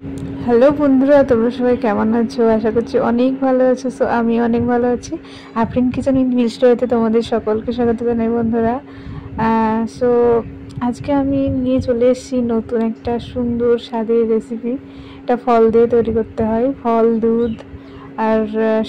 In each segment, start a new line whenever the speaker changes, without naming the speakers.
Hello বন্ধুরা, তোমরা সবাই কেমন আছো? আশা করছি অনেক ভালো আছো। সো আমি অনেক ভালো আছি। আফরিন কিচেন উইথ মিল স্টোরিতে তোমাদের সকলকে স্বাগত জানাই বন্ধুরা। সো আজকে আমি নিয়ে চলে এসেছি নতুন একটা সুন্দর স্বাদের রেসিপি। এটা ফল দিয়ে তৈরি করতে হয়, ফল, দুধ আর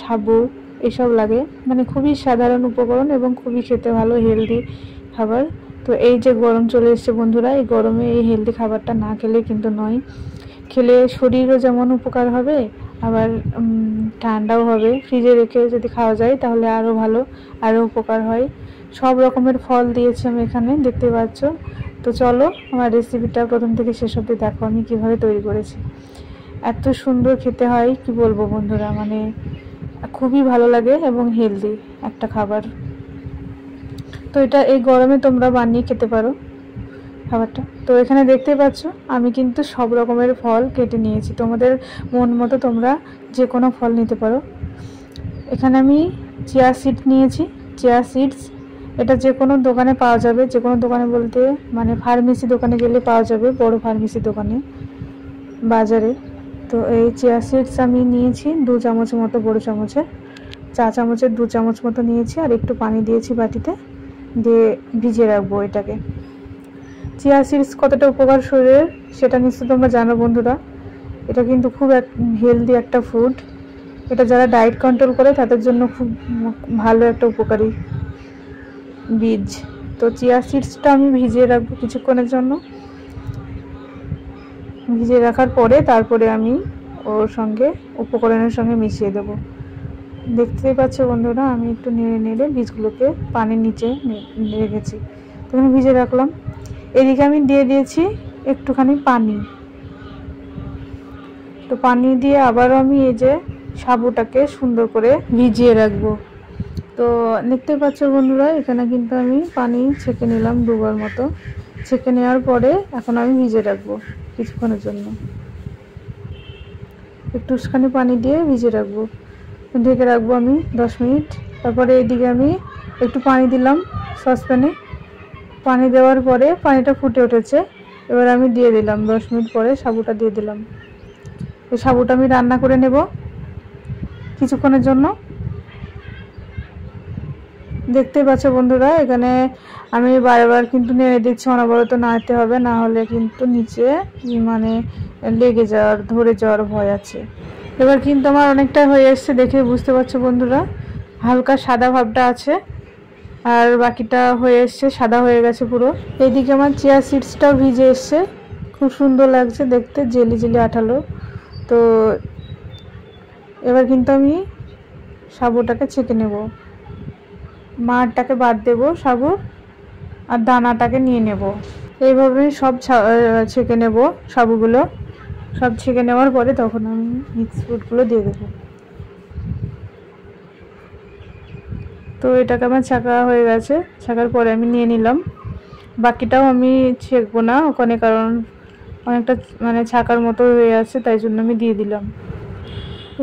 সাবু এসব লাগে। মানে খুবই সাধারণ উপকরণ এবং খুবই খেতে ভালো, হেলদি খাবার। তো এই যে গরম চলে এসছে বন্ধুরা, এই গরমে এই হেলদি খাবারটা না খেলে কিন্তু নয়। খেলে শরীরও যেমন উপকার হবে, আবার ঠান্ডাও হবে। ফ্রিজে রেখে যদি খাওয়া যায় তাহলে আরও ভালো, আরও উপকার হয়। সব রকমের ফল দিয়েছি আমি এখানে, দেখতে পাচ্ছ। তো চলো আমার রেসিপিটা প্রথম থেকে শেষ অবধি দেখো আমি কীভাবে তৈরি করেছি। এত সুন্দর খেতে হয় কি বলবো বন্ধুরা, মানে খুবই ভালো লাগে এবং হেলদি একটা খাবার। তো এটা এই গরমে তোমরা বানিয়ে খেতে পারো খাবারটা। তো এখানে দেখতে পাচ্ছ আমি কিন্তু সব রকমের ফল কেটে নিয়েছি, তোমাদের মন মতো তোমরা যে কোনো ফল নিতে পারো। এখানে আমি চিয়া সিড নিয়েছি। চিয়া সিডস এটা যে কোনো দোকানে পাওয়া যাবে, যে কোনো দোকানে বলতে মানে ফার্মেসি দোকানে গেলে পাওয়া যাবে, বড় ফার্মেসি দোকানে, বাজারে। তো এই চিয়া সিডস আমি নিয়েছি 2 চামচ মতো, বড় চামচে, চা চামচের 2 চামচ মতো নিয়েছি। আর একটু পানি দিয়েছি বাটিতে, দিয়ে ভিজিয়ে রাখবো এটাকে। চিয়া সিডস কতটা উপকার শরীরের সেটা নিশ্চয়ই তোমরা জানো বন্ধুরা। এটা কিন্তু খুব হেলদি একটা ফুড। এটা যারা ডায়েট কন্ট্রোল করে তাদের জন্য খুব ভালো একটা উপকারী বীজ। তো চিয়া সিডসটা আমি ভিজিয়ে রাখবো কিছুক্ষণের জন্য। ভিজিয়ে রাখার পরে তারপরে আমি ওর সঙ্গে উপকরণের সঙ্গে মিশিয়ে দেব। দেখতেই পাচ্ছ বন্ধুরা, আমি একটু নেড়ে নেড়ে বীজগুলোকে পানির নিচে রেখেছি। তখন ভিজিয়ে রাখলাম। এদিকে আমি দিয়ে দিয়েছি একটুখানি পানি। তো পানি দিয়ে আবারও আমি এই যে সাবুটাকে সুন্দর করে ভিজিয়ে রাখবো। তো দেখতে পাচ্ছ বন্ধুরা, এখানে কিন্তু আমি পানি ছেঁকে নিলাম 2 বার মতো। ছেঁকে নেওয়ার পরে এখন আমি ভিজিয়ে রাখবো কিছুক্ষণের জন্য। একটুখানি পানি দিয়ে ভিজিয়ে রাখবো, ঢেকে রাখবো আমি 10 মিনিট। তারপরে এইদিকে আমি একটু পানি দিলাম সসপ্যানে। পানি দেওয়ার পরে পানিটা ফুটে উঠেছে। এবার আমি দিয়ে দিলাম 10 মিনিট পরে সাবুটা দিয়ে দিলাম। এই সাবুটা আমি রান্না করে নেব কিছুক্ষণের জন্য। দেখতে পাচ্ছ বন্ধুরা, এখানে আমি বারবার কিন্তু নেড়ে দিচ্ছি, অনবরত নাড়তে হবে, না হলে কিন্তু নিচে মানে লেগে যাওয়ার, ধরে যাওয়ার ভয় আছে। এবার কিন্তু আমার অনেকটা হয়ে এসছে, দেখে বুঝতে পারছো বন্ধুরা। হালকা সাদা ভাবটা আছে আর বাকিটা হয়ে এসছে, সাদা হয়ে গেছে পুরো। এইদিকে আমার চিয়া সিডসটাও ভিজে এসছে, খুব সুন্দর লাগছে দেখতে, জেলি জেলি আঠালো। তো এবার কিন্তু আমি সাবুটাকে ছেঁকে নেব। মাড়টাকে বাদ দেব সাবুর, আর দানাটাকে নিয়ে নেব। এইভাবে সব ছেঁকে নেব সাবুগুলো। সব ছেঁকে নেওয়ার পরে তখন আমি মিক্স ফ্রুটগুলো দিয়ে দেবো। তো এটাকে আমার ছাঁকা হয়ে গেছে, ছাঁকার পরে আমি নিয়ে নিলাম। বাকিটাও আমি ছেঁকবো না ওখানে, কারণ অনেকটা মানে ছাঁকার মতো হয়ে আছে, তাই জন্য আমি দিয়ে দিলাম।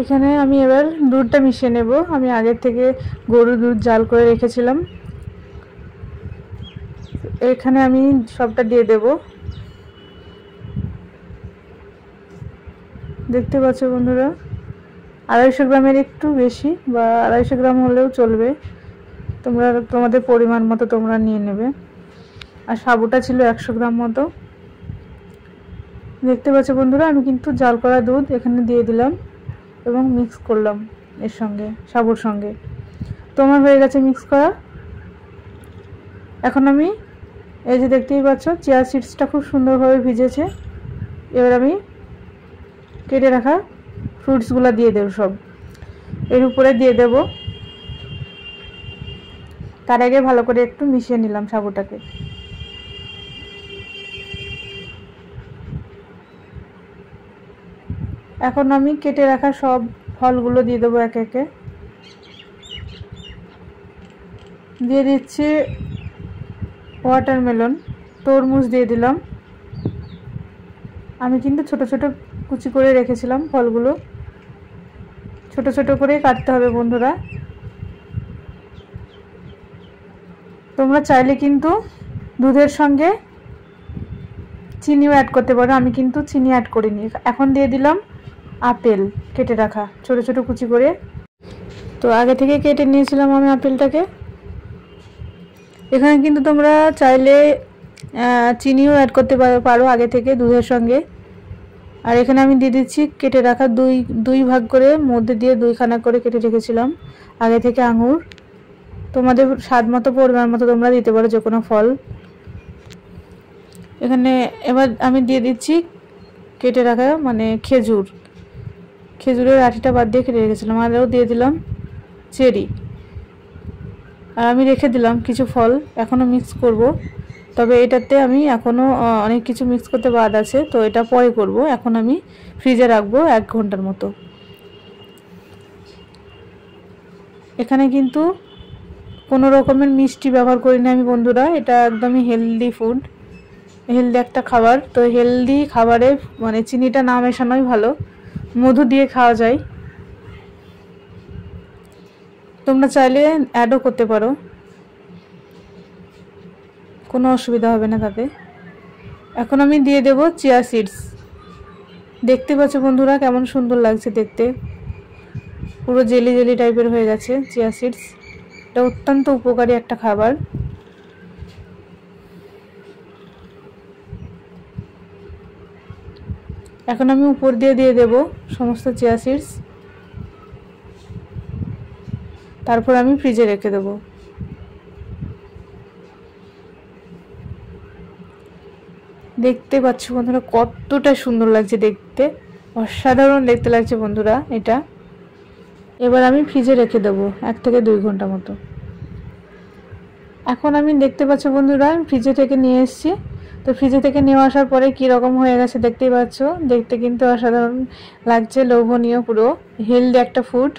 এখানে আমি এবার দুধটা মিশিয়ে নেব। আমি আগের থেকে গরুর দুধ জাল করে রেখেছিলাম, এখানে আমি সবটা দিয়ে দেব। দেখতে পাচ্ছ বন্ধুরা, 250 গ্রামের একটু বেশি, বা 250 গ্রাম হলেও চলবে, তোমরা তোমাদের পরিমাণ মতো তোমরা নিয়ে নেবে। আর সাবুটা ছিল 100 গ্রাম মতো। দেখতে পাচ্ছ বন্ধুরা, আমি কিন্তু জাল করা দুধ এখানে দিয়ে দিলাম এবং মিক্স করলাম এর সঙ্গে, সাবুর সঙ্গে। তোমার হয়ে গেছে মিক্স করা। এখন আমি এই যে দেখতেই পাচ্ছ চিয়া সিডসটা খুব সুন্দরভাবে ভিজেছে। এবার আমি কেটে রাখা ফ্রুটসগুলো দিয়ে দেব, সব এর উপরে দিয়ে দেব। তার আগে ভালো করে একটু মিশিয়ে নিলাম সাবুটাকে। এখন আমি কেটে রাখা সব ফলগুলো দিয়ে দেবো একে একে। দিয়ে দিচ্ছি ওয়াটারমেলন, তরমুজ দিয়ে দিলাম। আমি কিন্তু ছোট ছোট কুচি করে রেখেছিলাম ফলগুলো, ছোট ছোট করে কাটতে হবে বন্ধুরা। তোমরা চাইলে কিন্তু দুধের সঙ্গে চিনিও অ্যাড করতে পারো, আমি কিন্তু চিনি অ্যাড করিনি। এখন দিয়ে দিলাম আপেল কেটে রাখা ছোট ছোট কুচি করে। তো আগে থেকে কেটে নিয়েছিলাম আমি আপেলটাকে। এখানে কিন্তু তোমরা চাইলে চিনিও অ্যাড করতে পারো আগে থেকে দুধের সঙ্গে। আর এখানে আমি দিয়ে দিচ্ছি কেটে রাখা দুই ভাগ করে মধ্যে দিয়ে 2খানা করে কেটে রেখেছিলাম আগে থেকে আঙুর। তোমাদের স্বাদ মতো পরিমাণ মতো তোমরা দিতে পারো যে কোনো ফল। এখানে এবার আমি দিয়ে দিচ্ছি কেটে রাখা মানে খেজুরের আঠিটা বাদ দিয়ে কেটে রেখেছিলাম। আরও দিয়ে দিলাম চেরি। আর আমি রেখে দিলাম কিছু ফল, এখনও মিক্স করব। তবে এটাতে আমি এখনও অনেক কিছু মিক্স করতে বাদ আছে, তো এটা পরে করব। এখন আমি ফ্রিজে রাখবো 1 ঘন্টার মতো। এখানে কিন্তু কোনো রকমের মিষ্টি ব্যবহার করি না আমি বন্ধুরা। এটা একদমই হেলদি ফুড, হেলদি একটা খাবার। তো হেলদি খাবারে মানে চিনিটা না মেশানোই ভালো, মধু দিয়ে খাওয়া যায়। তোমরা চাইলে অ্যাডও করতে পারো, কোনো অসুবিধা হবে না তাতে। এখন আমি দিয়ে দেব চিয়া সিডস। দেখতে পাচ্ছ বন্ধুরা কেমন সুন্দর লাগছে দেখতে, পুরো জেলি জেলি টাইপের হয়ে গেছে চিয়া সিডস। এটা অত্যন্ত উপকারী একটা খাবার। এখন আমি উপর দিয়ে দেব সমস্ত চিয়া সিডস। তারপর আমি ফ্রিজে রেখে দেব। দেখতে পাচ্ছ বন্ধুরা কতটা সুন্দর লাগছে দেখতে, অসাধারণ দেখতে লাগছে বন্ধুরা এটা। এবার আমি ফ্রিজে রেখে দেবো 1 থেকে 2 ঘন্টা মতো। এখন আমি দেখতে পাচ্ছ বন্ধুরা ফ্রিজে থেকে নিয়ে এসেছি। তো ফ্রিজে থেকে নিয়ে আসার পরে কি রকম হয়ে গেছে দেখতেই পাচ্ছ। দেখতে কিন্তু অসাধারণ লাগছে, লোভনীয়, পুরো হেলদি একটা ফুড।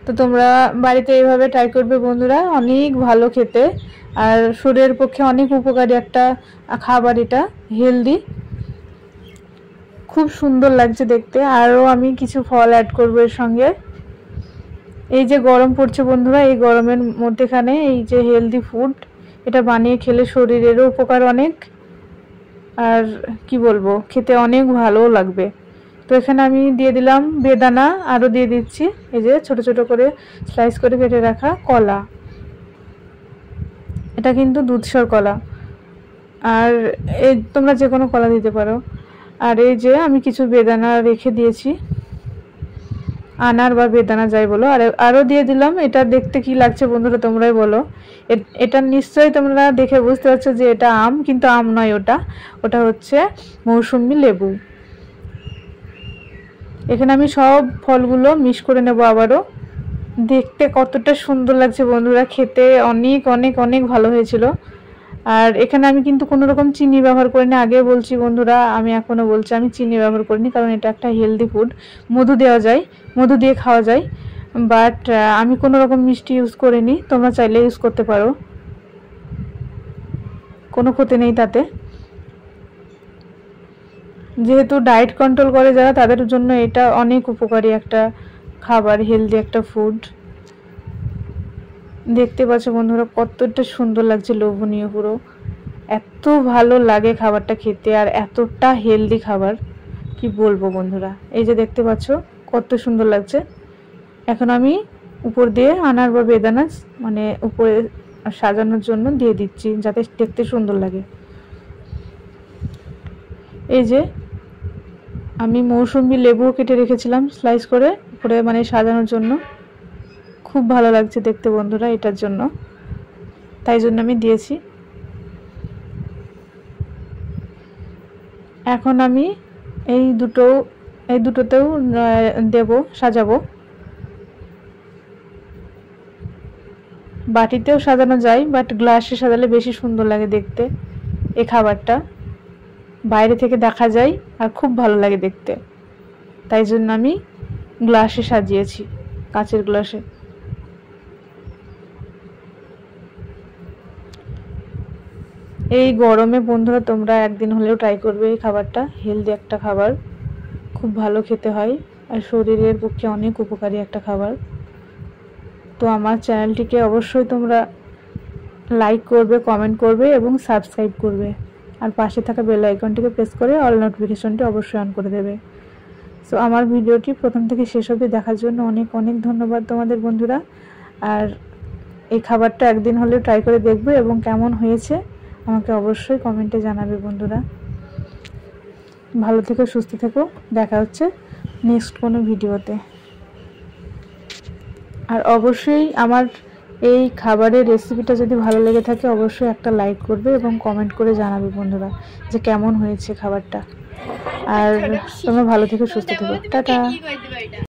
তো তোমরা বাড়িতে এইভাবে ট্রাই করবে বন্ধুরা, অনেক ভালো খেতে আর শরীরের পক্ষে অনেক উপকারী একটা খাবার। এটা হেলদি, খুব সুন্দর লাগছে দেখতে। আরও আমি কিছু ফল অ্যাড করবো এর সঙ্গে। এই যে গরম পড়ছে বন্ধুরা, এই গরমের মধ্যেখানে এই যে হেলদি ফুড এটা বানিয়ে খেলে শরীরেরও উপকার অনেক, আর কি বলবো খেতে অনেক ভালো লাগবে। তো এখানে আমি দিয়ে দিলাম বেদানা, আরও দিয়ে দিচ্ছি এই যে ছোট ছোট করে স্লাইস করে কেটে রাখা কলা। এটা কিন্তু দুধসর কলা, আর এই তোমরা যে কোনো কলা দিতে পারো। আর এই যে আমি কিছু বেদানা রেখে দিয়েছি, আনার বা বেদানা যাই বলো। আর আরও দিয়ে দিলাম। এটা দেখতে কি লাগছে বন্ধুরা তোমরাই বলো। এটা নিশ্চয়ই তোমরা দেখে বুঝতে পারছো যে এটা আম, কিন্তু আম নয়, ওটা হচ্ছে মৌসুমী লেবু। এখানে আমি সব ফলগুলো মিক্স করে নেব আবারও। দেখতে কতটা সুন্দর লাগছে বন্ধুরা, খেতে অনেক অনেক অনেক ভালো হয়েছিল। আর এখানে আমি কিন্তু কোনো রকম চিনি ব্যবহার করিনি, আগে বলছি বন্ধুরা, আমি এখনও বলছি আমি চিনি ব্যবহার করিনি, কারণ এটা একটা হেলদি ফুড। মধু দেওয়া যায়, মধু দিয়ে খাওয়া যায়, বাট আমি কোনো রকম মিষ্টি ইউজ করিনি। তোমরা চাইলে ইউজ করতে পারো, কোনো ক্ষতি নেই তাতে। যেহেতু ডায়েট কন্ট্রোল করে যারা, তাদের জন্য এটা অনেক উপকারী একটা খাবার, হেলদি একটা ফুড। দেখতে পাচ্ছ বন্ধুরা কতটা সুন্দর লাগছে, লোভনীয় পুরো। এত ভালো লাগে খাবারটা খেতে, আর এতটা হেলদি খাবার কি বলবো বন্ধুরা। এই যে দেখতে পাচ্ছ কত সুন্দর লাগছে। এখন আমি উপর দিয়ে আনার বা বেদানা মানে উপরে সাজানোর জন্য দিয়ে দিচ্ছি, যাতে দেখতে সুন্দর লাগে। এই যে আমি মৌসুমী লেবু কেটে রেখেছিলাম স্লাইস করে উপরে মানে সাজানোর জন্য, খুব ভালো লাগছে দেখতে বন্ধুরা এটার জন্য, তাই জন্য আমি দিয়েছি। এখন আমি এই দুটোতেও দেব, সাজাবো। বাটিতেও সাজানো যায়, বাট গ্লাসে সাজালে বেশি সুন্দর লাগে দেখতে। এই খাবারটা বাইরে থেকে দেখা যায় আর খুব ভালো লাগে দেখতে, তাই জন্য আমি গ্লাসে সাজিয়েছি, কাচের গ্লাসে। এই গরমে বন্ধুরা তোমরা একদিন হলেও ট্রাই করবে এই খাবারটা, হেলদি একটা খাবার, খুব ভালো খেতে হয় আর শরীরের পক্ষে অনেক উপকারী একটা খাবার। তো আমার চ্যানেলটিকে অবশ্যই তোমরা লাইক করবে, কমেন্ট করবে এবং সাবস্ক্রাইব করবে। আর পাশে থাকা বেল আইকনটিকে প্রেস করে অল নোটিফিকেশনটি অবশ্যই অন করে দেবে। সো আমার ভিডিওটি প্রথম থেকে শেষ অবধি দেখার জন্য অনেক অনেক ধন্যবাদ তোমাদের বন্ধুরা। আর এই খাবারটা একদিন হলেও ট্রাই করে দেখবে এবং কেমন হয়েছে আমাকে অবশ্যই কমেন্টে জানাবে বন্ধুরা। ভালো থেকো, সুস্থ থেকো, দেখা হচ্ছে নেক্সট কোনো ভিডিওতে। আর অবশ্যই আমার এই খাবারের রেসিপিটা যদি ভালো লেগে থাকে অবশ্যই একটা লাইক করবে এবং কমেন্ট করে জানাবে বন্ধুরা যে কেমন হয়েছে খাবারটা। আর তোমরা ভালো থেকো, সুস্থ থেকো, টাটা।